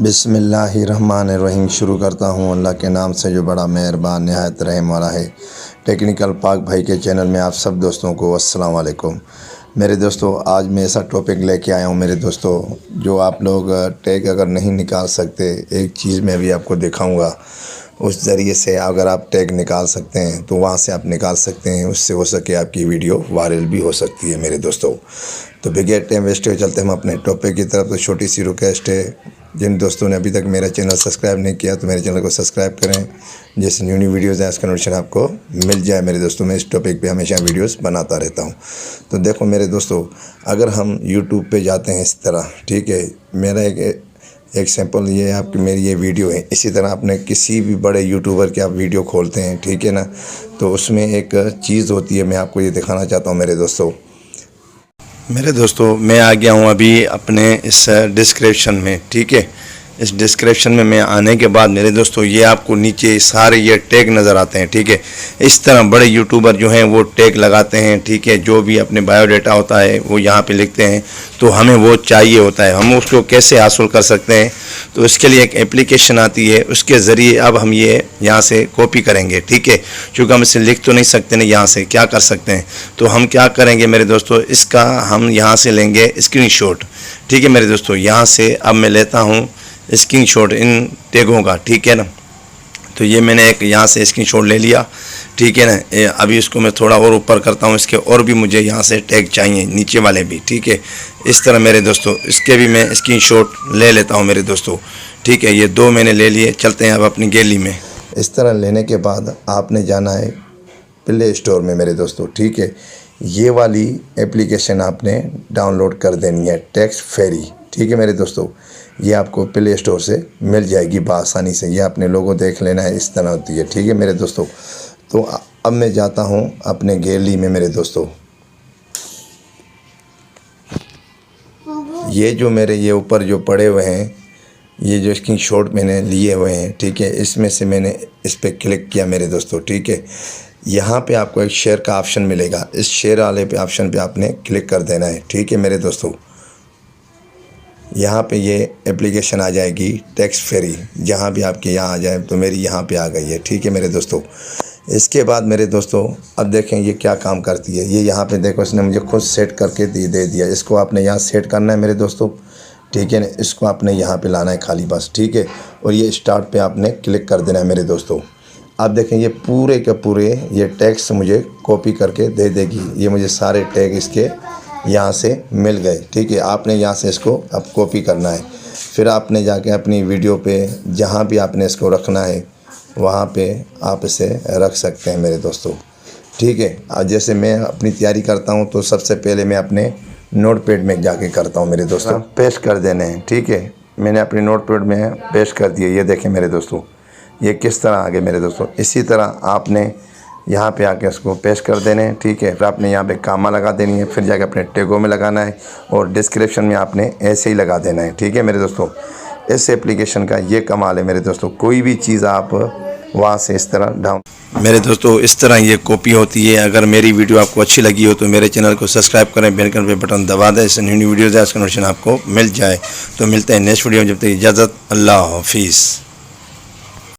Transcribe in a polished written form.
बिस्मिल्लाहिर्रहमानिर्रहीम। शुरू करता हूँ अल्लाह के नाम से जो बड़ा मेहरबान नहायत रहम वाला है। टेक्निकल पाक भाई के चैनल में आप सब दोस्तों को अस्सलाम वालेकुम। मेरे दोस्तों, आज मैं ऐसा टॉपिक लेके आया हूँ मेरे दोस्तों, जो आप लोग टैग अगर नहीं निकाल सकते, एक चीज़ मैं भी आपको दिखाऊंगा। उस ज़रिए से अगर आप टैग निकाल सकते हैं तो वहाँ से आप निकाल सकते हैं, उससे हो सके आपकी वीडियो वायरल भी हो सकती है मेरे दोस्तों। तो बिगेट टाइम वेस्ट हुए चलते हम अपने टॉपिक की तरफ। तो छोटी सी रिक्वेस्ट है, जिन दोस्तों ने अभी तक मेरा चैनल सब्सक्राइब नहीं किया तो मेरे चैनल को सब्सक्राइब करें, जैसे न्यू वीडियोज़ हैं उसका नोटिफिकेशन आपको मिल जाए मेरे दोस्तों। मैं इस टॉपिक पे हमेशा वीडियोस बनाता रहता हूं। तो देखो मेरे दोस्तों, अगर हम यूट्यूब पे जाते हैं इस तरह, ठीक है, मेरा एक सैम्पल ये है आपकी, मेरी ये वीडियो है। इसी तरह अपने किसी भी बड़े यूट्यूबर की आप वीडियो खोलते हैं, ठीक है ना, तो उसमें एक चीज़ होती है, मैं आपको ये दिखाना चाहता हूँ मेरे दोस्तों। मैं आ गया हूँ अभी अपने इस डिस्क्रिप्शन में, ठीक है। इस डिस्क्रिप्शन में मैं आने के बाद मेरे दोस्तों, ये आपको नीचे सारे ये टैग नज़र आते हैं, ठीक है। इस तरह बड़े यूट्यूबर जो हैं वो टैग लगाते हैं, ठीक है। जो भी अपने बायोडाटा होता है वो यहाँ पे लिखते हैं, तो हमें वो चाहिए होता है। हम उसको कैसे हासिल कर सकते हैं, तो इसके लिए एक एप्लीकेशन आती है, उसके ज़रिए अब हम ये यहाँ से कॉपी करेंगे, ठीक है। चूँकि हम इसे लिख तो नहीं सकते ना, यहाँ से क्या कर सकते हैं, तो हम क्या करेंगे मेरे दोस्तों, इसका हम यहाँ से लेंगे स्क्रीनशॉट, ठीक है मेरे दोस्तों। यहाँ से अब मैं लेता हूँ स्क्रीनशॉट इन टैगों का, ठीक है ना। तो ये मैंने एक यहाँ से स्क्रीनशॉट ले लिया, ठीक है ना। अभी इसको मैं थोड़ा और ऊपर करता हूँ, इसके और भी मुझे यहाँ से टैग चाहिए, नीचे वाले भी, ठीक है। इस तरह मेरे दोस्तों इसके भी मैं स्क्रीनशॉट ले लेता हूँ मेरे दोस्तों, ठीक है। ये दो मैंने ले लिए। चलते हैं अब अपनी गैलरी में। इस तरह लेने के बाद आपने जाना है प्ले स्टोर में मेरे दोस्तों, ठीक है। ये वाली एप्लीकेशन आपने डाउनलोड कर देनी है, टेक्स्ट फेरी, ठीक है मेरे दोस्तों। ये आपको प्ले स्टोर से मिल जाएगी बआसानी से। ये अपने लोगों देख लेना है, इस तरह होती है, ठीक है मेरे दोस्तों। तो अब मैं जाता हूँ अपने गैलरी में मेरे दोस्तों। ये जो मेरे ये ऊपर जो पड़े हुए हैं, ये जो स्क्रीनशॉट मैंने लिए हुए हैं, ठीक है, इसमें से मैंने इस पर क्लिक किया मेरे दोस्तों, ठीक है। यहाँ पे आपको एक शेयर का ऑप्शन मिलेगा, इस शेयर वाले पे ऑप्शन पे आपने क्लिक कर देना है, ठीक है मेरे दोस्तों। यहाँ पे ये एप्लीकेशन आ जाएगी टेक्स्ट फेरी, जहाँ भी आपके यहाँ आ जाए, तो मेरी यहाँ पे आ गई है, ठीक है मेरे दोस्तों। इसके बाद मेरे दोस्तों अब देखें ये क्या काम करती है। ये यहाँ पे देखो, इसने मुझे खुद सेट करके दे दिया। इसको आपने यहाँ सेट करना है मेरे दोस्तों, ठीक है ना। इसको आपने यहाँ पे लाना है खाली बस, ठीक है। और ये स्टार्ट पे आपने क्लिक कर देना है मेरे दोस्तों। आप देखें ये पूरे के पूरे ये टैग्स मुझे कॉपी करके दे देगी। ये मुझे सारे टैग इसके यहाँ से मिल गए, ठीक है। आपने यहाँ से इसको अब कॉपी करना है, फिर आपने जाके अपनी वीडियो पे जहाँ भी आपने इसको रखना है वहाँ पे आप इसे रख सकते हैं मेरे दोस्तों, ठीक है। आज जैसे मैं अपनी तैयारी करता हूँ, तो सबसे पहले मैं अपने नोटपैड में जाके करता हूँ मेरे दोस्तों। पेस्ट कर देने हैं, ठीक है। मैंने अपने नोटपैड में पेस्ट कर दिए। ये देखें मेरे दोस्तों, ये किस तरह आ गए मेरे दोस्तों। इसी तरह आपने यहाँ पे आके इसको पेस्ट कर देने हैं, ठीक है। फिर आपने यहाँ पे कामा लगा देनी है, फिर जाके अपने टैगों में लगाना है, और डिस्क्रिप्शन में आपने ऐसे ही लगा देना है, ठीक है मेरे दोस्तों। इस एप्लीकेशन का ये कमाल है मेरे दोस्तों, कोई भी चीज़ आप वहाँ से इस तरह डाउन मेरे दोस्तों इस तरह ये कॉपी होती है। अगर मेरी वीडियो आपको अच्छी लगी हो तो मेरे चैनल को सब्सक्राइब करें, बेल आइकन पे बटन दबा दें, इससे न्यू वीडियोज़ है उसका नोटिफिकेशन आपको मिल जाए। तो मिलते हैं नेक्स्ट वीडियो में, जब तक इजाज़त, अल्लाह हाफिज़।